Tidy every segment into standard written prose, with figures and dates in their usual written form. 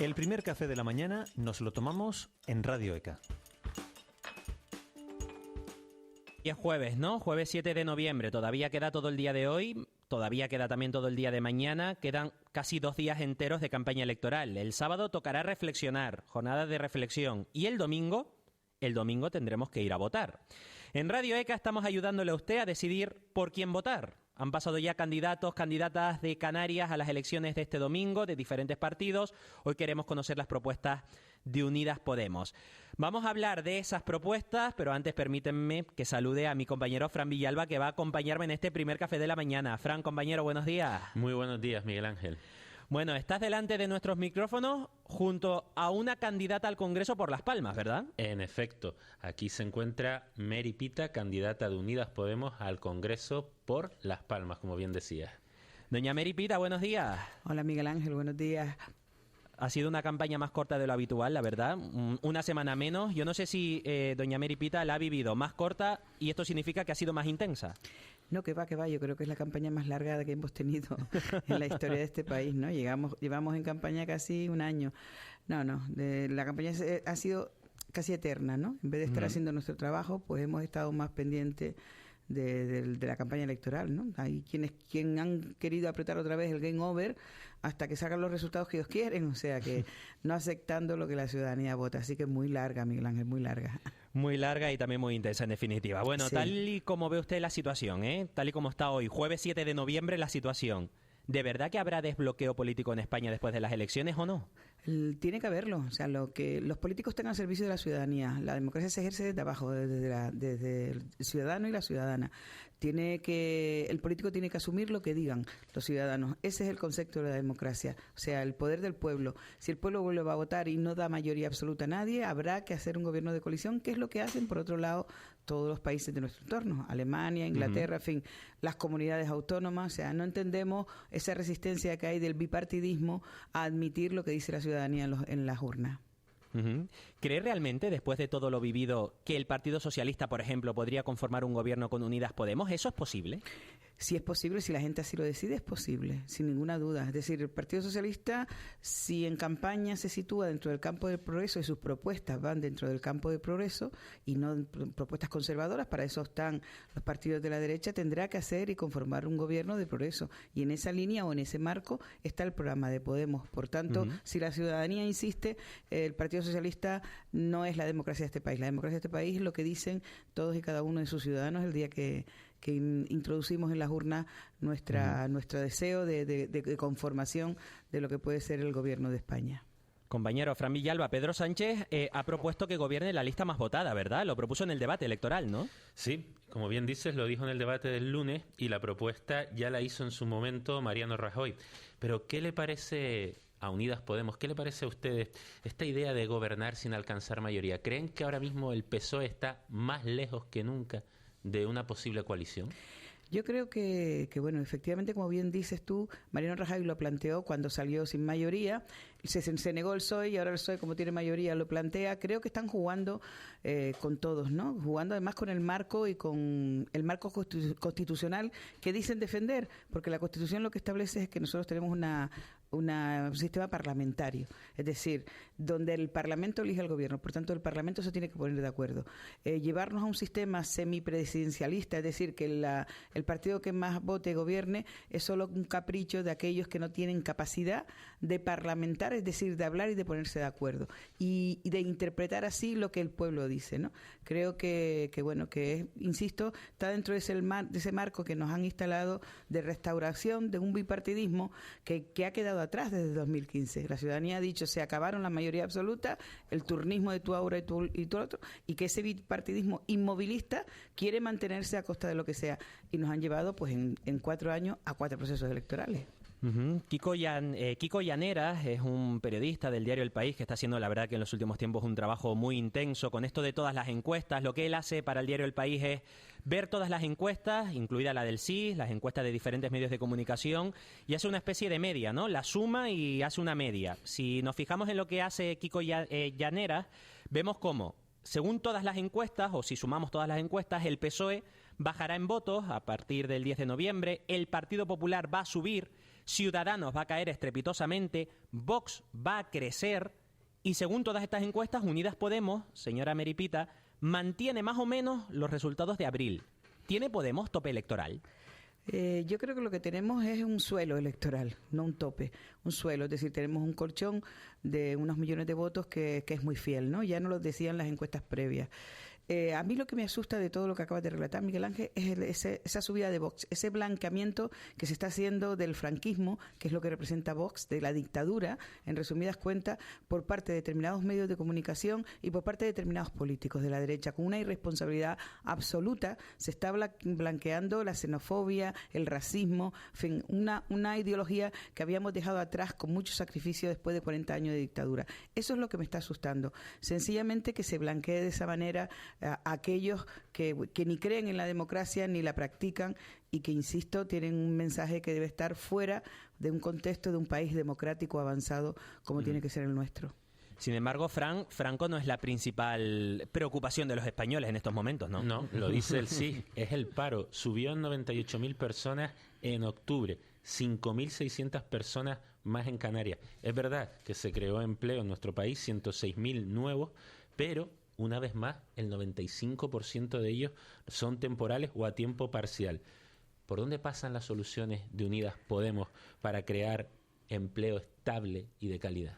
El primer café de la mañana nos lo tomamos en Radio ECA. Y es jueves, ¿no? Jueves 7 de noviembre. Todavía queda todo el día de hoy, todavía queda también todo el día de mañana. Quedan casi 2 días enteros de campaña electoral. El sábado tocará reflexionar, jornada de reflexión. Y el domingo tendremos que ir a votar. En Radio ECA estamos ayudándole a usted a decidir por quién votar. Han pasado ya candidatos, candidatas de Canarias a las elecciones de este domingo, de diferentes partidos. Hoy queremos conocer las propuestas de Unidas Podemos. Vamos a hablar de esas propuestas, pero antes permítanme que salude a mi compañero Fran Villalba, que va a acompañarme en este primer café de la mañana. Fran, compañero, buenos días. Muy buenos días, Miguel Ángel. Bueno, estás delante de nuestros micrófonos junto a una candidata al Congreso por Las Palmas, ¿verdad? En efecto, aquí se encuentra Mary Pita, candidata de Unidas Podemos al Congreso por Las Palmas, como bien decías. Doña Mary Pita, buenos días. Hola, Miguel Ángel, buenos días. Ha sido una campaña más corta de lo habitual, la verdad. Una semana menos. Yo no sé si doña Mary Pita la ha vivido más corta y esto significa que ha sido más intensa. No, que va. Yo creo que es la campaña más larga que hemos tenido en la historia de este país, ¿no? Llevamos en campaña casi un año. La campaña ha sido casi eterna, ¿no? En vez de estar haciendo nuestro trabajo, pues hemos estado más pendientes de la campaña electoral, ¿no? Hay quienes han querido apretar otra vez el game over hasta que sacan los resultados que ellos quieren, o sea que no aceptando lo que la ciudadanía vota, así que muy larga, Miguel Ángel, muy larga. Muy larga y también muy intensa en definitiva. Bueno, sí. Tal y como ve usted la situación, tal y como está hoy, jueves 7 de noviembre, la situación. ¿De verdad que habrá desbloqueo político en España después de las elecciones o no? Tiene que haberlo. O sea, lo que los políticos están al servicio de la ciudadanía. La democracia se ejerce desde abajo, desde el ciudadano y la ciudadana. El político tiene que asumir lo que digan los ciudadanos. Ese es el concepto de la democracia. O sea, el poder del pueblo. Si el pueblo vuelve a votar y no da mayoría absoluta a nadie, habrá que hacer un gobierno de coalición, que es lo que hacen, por otro lado, todos los países de nuestro entorno. Alemania, Inglaterra, en fin, las comunidades autónomas. O sea, no entendemos esa resistencia que hay del bipartidismo a admitir lo que dice la ciudadanía en las urnas. ¿Cree realmente, después de todo lo vivido, que el Partido Socialista, por ejemplo, podría conformar un gobierno con Unidas Podemos? ¿Eso es posible? Si es posible, si la gente así lo decide, es posible, sin ninguna duda. Es decir, el Partido Socialista, si en campaña se sitúa dentro del campo del progreso y sus propuestas van dentro del campo del progreso y no propuestas conservadoras, para eso están los partidos de la derecha, tendrá que hacer y conformar un gobierno de progreso. Y en esa línea o en ese marco está el programa de Podemos. Por tanto, si la ciudadanía insiste, el Partido Socialista no es la democracia de este país. La democracia de este país es lo que dicen todos y cada uno de sus ciudadanos el día que introducimos en las urnas nuestro deseo de conformación de lo que puede ser el gobierno de España. Compañero Fran Villalba, Pedro Sánchez ha propuesto que gobierne la lista más votada, ¿verdad? Lo propuso en el debate electoral, ¿no? Sí, como bien dices, lo dijo en el debate del lunes y la propuesta ya la hizo en su momento Mariano Rajoy. Pero, ¿qué le parece a Unidas Podemos? ¿Qué le parece a ustedes esta idea de gobernar sin alcanzar mayoría? ¿Creen que ahora mismo el PSOE está más lejos que nunca de una posible coalición? Yo creo que bueno, efectivamente, como bien dices tú, Mariano Rajoy lo planteó cuando salió sin mayoría, se negó el PSOE y ahora el PSOE, como tiene mayoría, lo plantea. Creo que están jugando con todos, ¿no? Jugando además con el marco y con el marco constitucional que dicen defender, porque la Constitución lo que establece es que nosotros tenemos un sistema parlamentario, es decir, donde el Parlamento elige al gobierno, por tanto el Parlamento se tiene que poner de acuerdo. Llevarnos a un sistema semipresidencialista, es decir, que el partido que más vote gobierne es solo un capricho de aquellos que no tienen capacidad de parlamentar, es decir, de hablar y de ponerse de acuerdo y de interpretar así lo que el pueblo dice, ¿no? Creo que insisto, está dentro de ese marco que nos han instalado de restauración de un bipartidismo que ha quedado atrás desde 2015. La ciudadanía ha dicho, se acabaron la mayoría absoluta, el turnismo de tú ahora y tú otro, y que ese bipartidismo inmovilista quiere mantenerse a costa de lo que sea. Y nos han llevado pues en 4 años a 4 procesos electorales. Kiko Llaneras es un periodista del diario El País que está haciendo, la verdad, que en los últimos tiempos un trabajo muy intenso con esto de todas las encuestas. Lo que él hace para el diario El País es ver todas las encuestas, incluida la del CIS, las encuestas de diferentes medios de comunicación, y hace una especie de media, ¿no? La suma y hace una media. Si nos fijamos en lo que hace Kiko Llaneras, vemos cómo, según todas las encuestas, o si sumamos todas las encuestas, el PSOE bajará en votos a partir del 10 de noviembre, el Partido Popular va a subir, Ciudadanos va a caer estrepitosamente, Vox va a crecer y según todas estas encuestas, Unidas Podemos, señora Meripita, mantiene más o menos los resultados de abril. ¿Tiene Podemos tope electoral? Yo creo que lo que tenemos es un suelo electoral, no un tope, un suelo. Es decir, tenemos un colchón de unos millones de votos que es muy fiel, ¿no? Ya nos lo decían las encuestas previas. A mí lo que me asusta de todo lo que acabas de relatar, Miguel Ángel, es esa subida de Vox, ese blanqueamiento que se está haciendo del franquismo, que es lo que representa Vox, de la dictadura, en resumidas cuentas, por parte de determinados medios de comunicación y por parte de determinados políticos de la derecha, con una irresponsabilidad absoluta. Se está blanqueando la xenofobia, el racismo, en fin, una ideología que habíamos dejado atrás con mucho sacrificio después de 40 años de dictadura. Eso es lo que me está asustando. Sencillamente que se blanquee de esa manera a aquellos que ni creen en la democracia ni la practican y que, insisto, tienen un mensaje que debe estar fuera de un contexto de un país democrático avanzado como tiene que ser el nuestro. Sin embargo, Franco no es la principal preocupación de los españoles en estos momentos, ¿no? No, lo dice el CIS, es el paro. Subió en 98.000 personas en octubre, 5.600 personas más en Canarias. Es verdad que se creó empleo en nuestro país, 106.000 nuevos, pero una vez más, el 95% de ellos son temporales o a tiempo parcial. ¿Por dónde pasan las soluciones de Unidas Podemos para crear empleo estable y de calidad?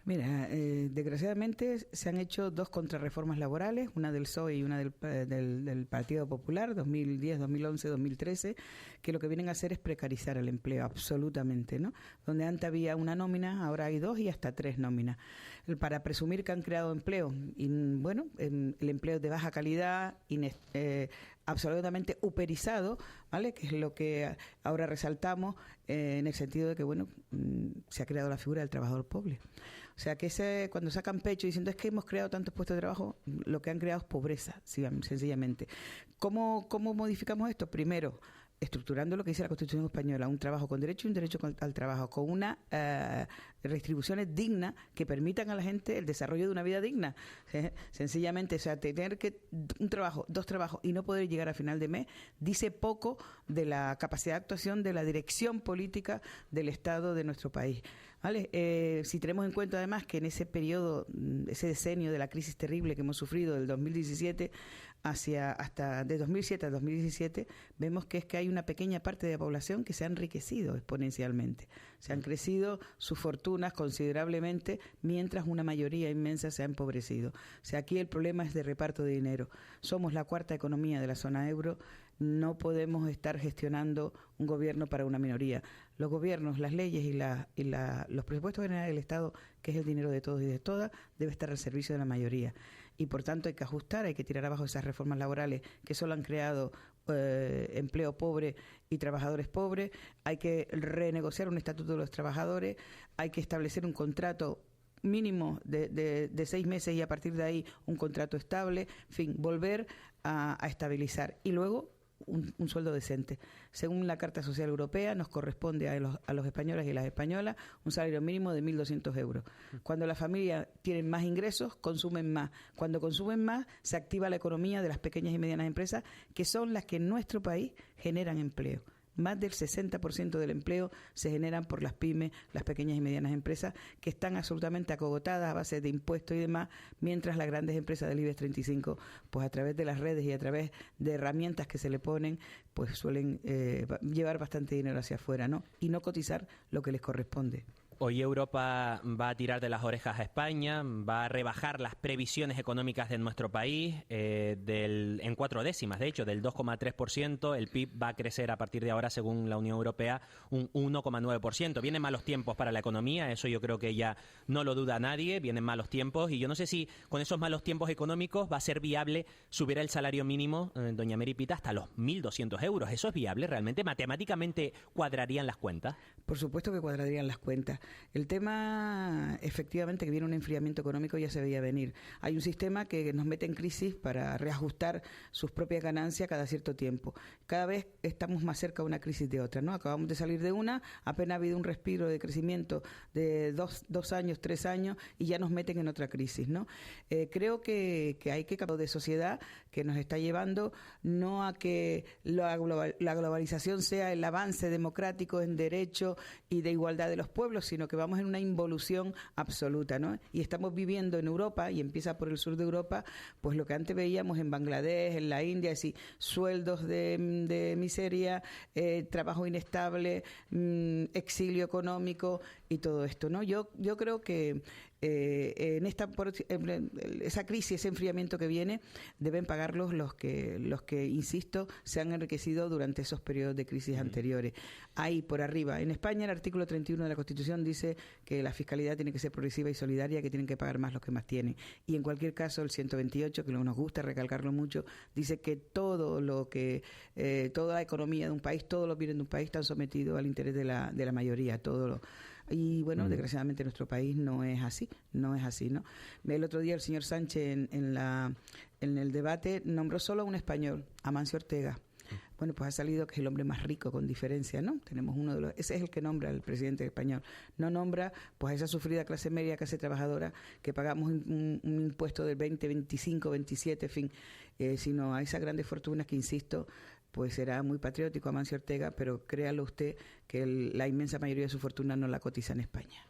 Mira, desgraciadamente se han hecho dos contrarreformas laborales, una del PSOE y una del Partido Popular, 2010, 2011, 2013, que lo que vienen a hacer es precarizar el empleo, absolutamente, ¿no? Donde antes había una nómina, ahora hay 2 y hasta 3 nóminas, para presumir que han creado empleo. Y bueno, el empleo de baja calidad, absolutamente uperizado, ¿vale? Que es lo que ahora resaltamos en el sentido de que, bueno, se ha creado la figura del trabajador pobre. O sea, que cuando sacan pecho diciendo es que hemos creado tantos puestos de trabajo, lo que han creado es pobreza, sencillamente. ¿Cómo modificamos esto? Primero, estructurando lo que dice la Constitución española, un trabajo con derecho y un derecho al trabajo, con unas retribuciones dignas que permitan a la gente el desarrollo de una vida digna. Sencillamente, o sea, tener que un trabajo, 2 trabajos y no poder llegar a final de mes, dice poco de la capacidad de actuación de la dirección política del Estado de nuestro país. ¿Vale? Si tenemos en cuenta además que en ese periodo, ese decenio de la crisis terrible que hemos sufrido del 2017 de 2007 a 2017, vemos que hay una pequeña parte de la población que se ha enriquecido exponencialmente. Se han crecido sus fortunas considerablemente, mientras una mayoría inmensa se ha empobrecido. O sea, aquí el problema es de reparto de dinero. Somos la 4ª economía de la zona euro. No podemos estar gestionando un gobierno para una minoría. Los gobiernos, las leyes y los presupuestos generales del Estado, que es el dinero de todos y de todas, debe estar al servicio de la mayoría. Y por tanto hay que ajustar, hay que tirar abajo esas reformas laborales que solo han creado empleo pobre y trabajadores pobres. Hay que renegociar un estatuto de los trabajadores, hay que establecer un contrato mínimo de 6 meses y a partir de ahí un contrato estable, en fin, volver a estabilizar. Y luego un sueldo decente. Según la Carta Social Europea, nos corresponde a los españoles y las españolas un salario mínimo de 1.200 euros. Cuando las familias tienen más ingresos, consumen más. Cuando consumen más, se activa la economía de las pequeñas y medianas empresas, que son las que en nuestro país generan empleo. Más del 60% del empleo se generan por las pymes, las pequeñas y medianas empresas, que están absolutamente acogotadas a base de impuestos y demás, mientras las grandes empresas del IBEX 35, pues a través de las redes y a través de herramientas que se le ponen, pues suelen llevar bastante dinero hacia afuera, ¿no? Y no cotizar lo que les corresponde. Hoy Europa va a tirar de las orejas a España, va a rebajar las previsiones económicas de nuestro país en 4 décimas, de hecho, del 2,3%. El PIB va a crecer a partir de ahora, según la Unión Europea, un 1,9%. Vienen malos tiempos para la economía, eso yo creo que ya no lo duda nadie, vienen malos tiempos y yo no sé si con esos malos tiempos económicos va a ser viable subir el salario mínimo, doña Meripita, hasta los 1.200 euros. ¿Eso es viable realmente? ¿Matemáticamente cuadrarían las cuentas? Por supuesto que cuadrarían las cuentas. El tema, efectivamente, que viene un enfriamiento económico ya se veía venir. Hay un sistema que nos mete en crisis para reajustar sus propias ganancias cada cierto tiempo. Cada vez estamos más cerca de una crisis de otra, ¿no? Acabamos de salir de una, apenas ha habido un respiro de crecimiento de dos años, 3 años, y ya nos meten en otra crisis, ¿no? Creo que hay que cambiar de sociedad que nos está llevando no a que la globalización sea el avance democrático en derecho y de igualdad de los pueblos, sino que vamos en una involución absoluta, ¿no? Y estamos viviendo en Europa, y empieza por el sur de Europa, pues lo que antes veíamos en Bangladesh, en la India, es decir, sueldos de miseria, trabajo inestable, exilio económico y todo esto, ¿no? Yo creo que en esa crisis, ese enfriamiento que viene, deben pagarlos los que, insisto, se han enriquecido durante esos periodos de crisis anteriores. Ahí por arriba, en España el artículo 31 de la Constitución dice que la fiscalidad tiene que ser progresiva y solidaria, que tienen que pagar más los que más tienen. Y en cualquier caso el 128, que nos gusta recalcarlo mucho, dice que toda la economía de un país, todos los bienes de un país están sometidos al interés de la mayoría, y bueno, desgraciadamente nuestro país no es así, ¿no? El otro día el señor Sánchez en el debate nombró solo a un español, Amancio Ortega. Bueno, pues ha salido que es el hombre más rico con diferencia, ¿no? Tenemos ese es el que nombra al presidente español. No nombra pues a esa sufrida clase media, clase trabajadora, que pagamos un impuesto del 20, 25, 27, en fin, sino a esas grandes fortunas que, insisto, pues será muy patriótico Amancio Ortega, pero créalo usted que la inmensa mayoría de su fortuna no la cotiza en España.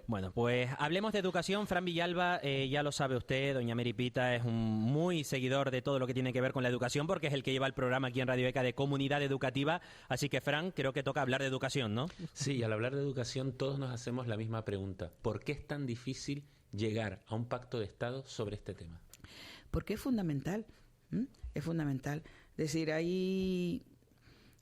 Bueno, pues hablemos de educación. Fran Villalba, ya lo sabe usted, doña Mary Pita es un muy seguidor de todo lo que tiene que ver con la educación, porque es el que lleva el programa aquí en Radio ECA de Comunidad Educativa. Así que, Fran, creo que toca hablar de educación, ¿no? Sí, y al hablar de educación todos nos hacemos la misma pregunta. ¿Por qué es tan difícil llegar a un pacto de Estado sobre este tema? Porque es fundamental, es fundamental. Es decir, hay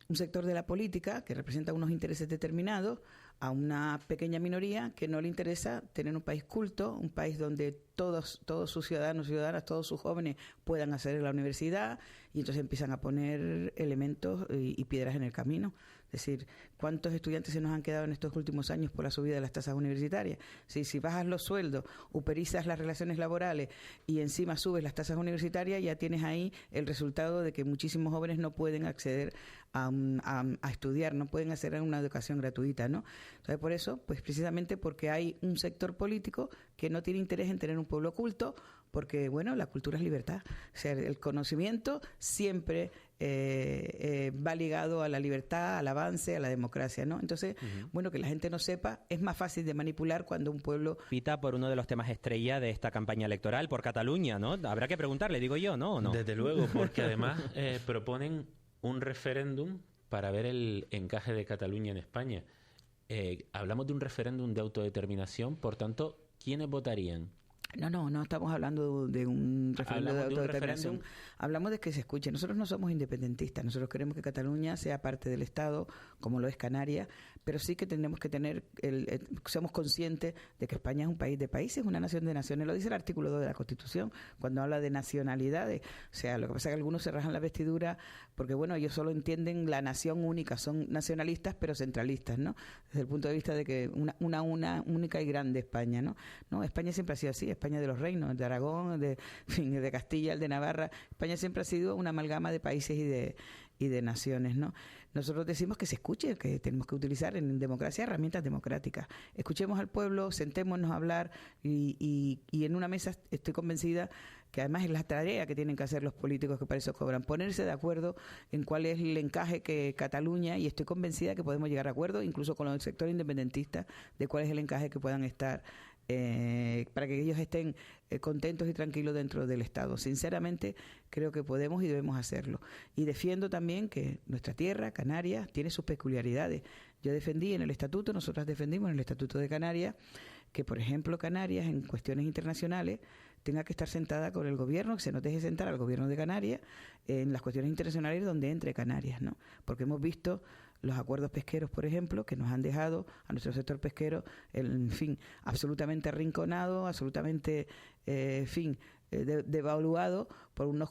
un sector de la política que representa unos intereses determinados, a una pequeña minoría que no le interesa tener un país culto, un país donde todos sus ciudadanos, todos sus jóvenes puedan acceder a la universidad, y entonces empiezan a poner elementos y piedras en el camino. Es decir, ¿cuántos estudiantes se nos han quedado en estos últimos años por la subida de las tasas universitarias? Si bajas los sueldos, uperizas las relaciones laborales y encima subes las tasas universitarias, ya tienes ahí el resultado de que muchísimos jóvenes no pueden acceder a estudiar, no pueden acceder a una educación gratuita, ¿no? Entonces, por eso, pues precisamente porque hay un sector político que no tiene interés en tener un pueblo culto, porque, bueno, la cultura es libertad. O sea, el conocimiento siempre va ligado a la libertad, al avance, a la democracia, ¿no? Entonces, bueno, que la gente no sepa, es más fácil de manipular cuando un pueblo... Pita por uno de los temas estrella de esta campaña electoral, por Cataluña, ¿no? Habrá que preguntarle, digo yo, ¿no? ¿O no? Desde luego, porque además proponen un referéndum para ver el encaje de Cataluña en España. Hablamos de un referéndum de autodeterminación, por tanto, ¿quiénes votarían? No estamos hablando de un referéndum de autodeterminación. Hablamos de que se escuche. Nosotros no somos independentistas, nosotros queremos que Cataluña sea parte del Estado, como lo es Canarias, pero sí que tenemos que tener, somos conscientes de que España es un país de países, una nación de naciones. Lo dice el artículo 2 de la Constitución, cuando habla de nacionalidades. O sea, lo que pasa es que algunos se rajan la vestidura porque, bueno, ellos solo entienden la nación única, son nacionalistas pero centralistas, ¿no? Desde el punto de vista de que una única y grande España, ¿no? No, España siempre ha sido así, España de los reinos, de Aragón, de Castilla, el de Navarra. España siempre ha sido una amalgama de países y de naciones, ¿no? Nosotros decimos que se escuche, que tenemos que utilizar en democracia herramientas democráticas. Escuchemos al pueblo, sentémonos a hablar y en una mesa estoy convencida que además es la tarea que tienen que hacer los políticos que para eso cobran, ponerse de acuerdo en cuál es el encaje que Cataluña, y estoy convencida que podemos llegar a acuerdo, incluso con el sector independentista, de cuál es el encaje que puedan estar para que ellos estén contentos y tranquilos dentro del Estado. Sinceramente, creo que podemos y debemos hacerlo. Y defiendo también que nuestra tierra, Canarias, tiene sus peculiaridades. Yo defendí en el Estatuto, nosotras defendimos en el Estatuto de Canarias, que, por ejemplo, Canarias, en cuestiones internacionales, tenga que estar sentada con el gobierno, que se nos deje sentar al gobierno de Canarias en las cuestiones internacionales donde entre Canarias, ¿no? Porque hemos visto los acuerdos pesqueros, por ejemplo, que nos han dejado a nuestro sector pesquero, en fin, absolutamente arrinconado, absolutamente, devaluado por unos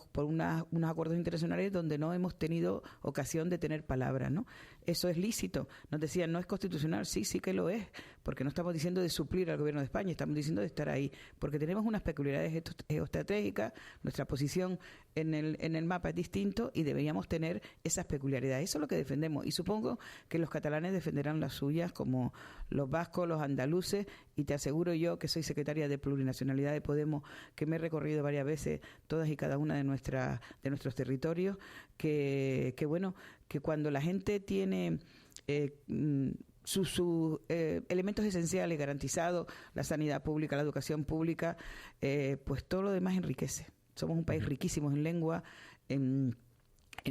acuerdos internacionales donde no hemos tenido ocasión de tener palabra, ¿no? Eso es lícito. Nos decían, no es constitucional. Sí que lo es, porque no estamos diciendo de suplir al gobierno de España, estamos diciendo de estar ahí, porque tenemos unas peculiaridades geoestratégicas, nuestra posición en el mapa es distinto y deberíamos tener esas peculiaridades. Eso es lo que defendemos, y supongo que los catalanes defenderán las suyas, como los vascos, los andaluces, y te aseguro yo, que soy secretaria de Plurinacionalidad de Podemos, que me he recorrido varias veces todas y cada una de nuestros territorios, que cuando la gente tiene sus elementos esenciales garantizados, la sanidad pública, la educación pública, pues todo lo demás enriquece. Somos un país riquísimo en lengua, en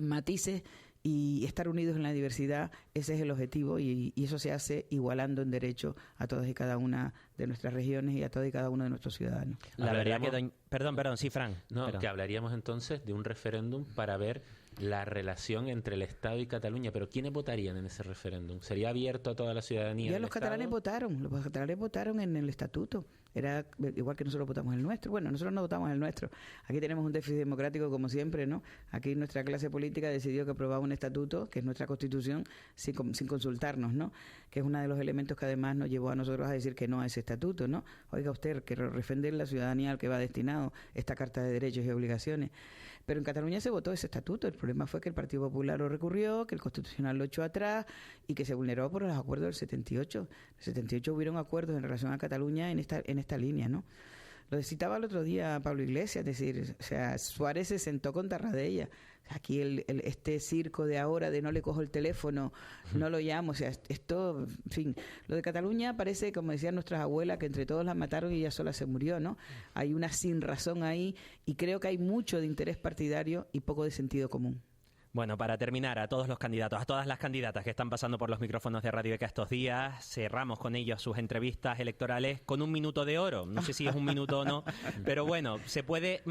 matices, y estar unidos en la diversidad, ese es el objetivo, y eso se hace igualando en derecho a todas y cada una de nuestras regiones y a todos y cada uno de nuestros ciudadanos. La verdad que Perdón, sí, Fran. No, perdón. Que hablaríamos entonces de un referéndum para ver la relación entre el Estado y Cataluña, pero ¿quiénes votarían en ese referéndum? ¿Sería abierto a toda la ciudadanía? Ya los catalanes votaron en el estatuto. Era igual que nosotros votamos el nuestro. Bueno, nosotros no votamos el nuestro. Aquí tenemos un déficit democrático, como siempre, ¿no? Aquí nuestra clase política decidió que aprobaba un estatuto, que es nuestra Constitución, sin consultarnos, ¿no? Que es uno de los elementos que además nos llevó a nosotros a decir que no a ese estatuto, ¿no? Oiga usted, que defender la ciudadanía al que va destinado esta Carta de Derechos y Obligaciones. Pero en Cataluña se votó ese estatuto. El problema fue que el Partido Popular lo recurrió, que el Constitucional lo echó atrás y que se vulneró por los acuerdos del 78. En el 78 hubieron acuerdos en relación a Cataluña en esta línea, ¿no? Lo citaba el otro día Pablo Iglesias, es decir, o sea, Suárez se sentó con Tarradella. Aquí este circo de ahora de no le cojo el teléfono, no lo llamo, o sea, esto, en fin. Lo de Cataluña parece, como decían nuestras abuelas, que entre todos la mataron y ella sola se murió, ¿no? Hay una sinrazón ahí, y creo que hay mucho de interés partidario y poco de sentido común. Bueno, para terminar, a todos los candidatos, a todas las candidatas que están pasando por los micrófonos de Radio ECA estos días, cerramos con ellos sus entrevistas electorales con un minuto de oro. No sé si es un minuto o no, pero bueno, se puede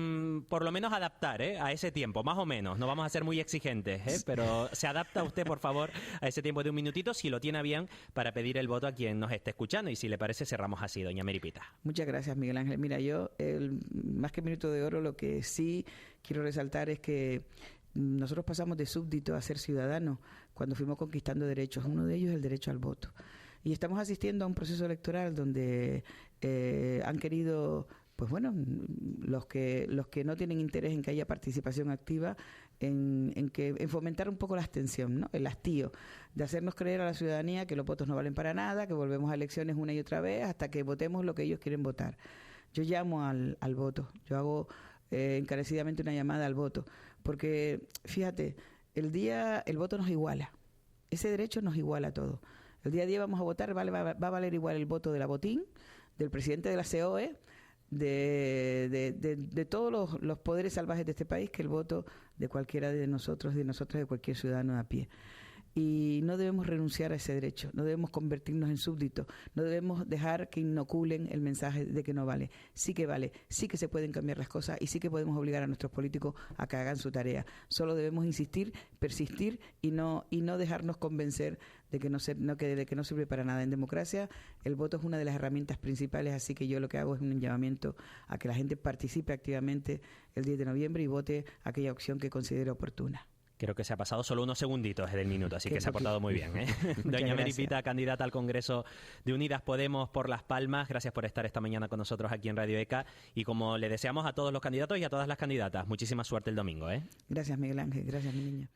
por lo menos adaptar a ese tiempo, más o menos. No vamos a ser muy exigentes, pero se adapta usted, por favor, a ese tiempo de un minutito, si lo tiene a bien, para pedir el voto a quien nos esté escuchando. Y si le parece, cerramos así, doña Meripita. Muchas gracias, Miguel Ángel. Mira, yo, más que minuto de oro, lo que sí quiero resaltar es que nosotros pasamos de súbdito a ser ciudadanos cuando fuimos conquistando derechos. Uno de ellos es el derecho al voto. Y estamos asistiendo a un proceso electoral donde han querido, pues bueno, los que no tienen interés en que haya participación activa, en fomentar un poco la abstención, ¿no? El hastío, de hacernos creer a la ciudadanía que los votos no valen para nada, que volvemos a elecciones una y otra vez hasta que votemos lo que ellos quieren votar. Yo llamo al voto, yo hago encarecidamente una llamada al voto, porque fíjate, el voto nos iguala, ese derecho nos iguala a todos. El día a día vamos a votar, va a valer igual el voto de la Botín, del presidente de la COE, de todos los poderes salvajes de este país, que el voto de cualquiera de nosotros, de cualquier ciudadano a pie. Y no debemos renunciar a ese derecho, no debemos convertirnos en súbditos, no debemos dejar que inoculen el mensaje de que no vale. Sí que vale, sí que se pueden cambiar las cosas y sí que podemos obligar a nuestros políticos a que hagan su tarea. Solo debemos insistir, persistir y no dejarnos convencer de que no sirve para nada. En democracia el voto es una de las herramientas principales, así que yo lo que hago es un llamamiento a que la gente participe activamente el 10 de noviembre y vote aquella opción que considere oportuna. Creo que se ha pasado solo unos segunditos del minuto, así que se ha portado muy bien, ¿eh? Doña Meripita, candidata al Congreso de Unidas Podemos por Las Palmas, gracias por estar esta mañana con nosotros aquí en Radio ECA, y como le deseamos a todos los candidatos y a todas las candidatas, muchísima suerte el domingo, ¿eh? Gracias, Miguel Ángel, gracias, mi niña.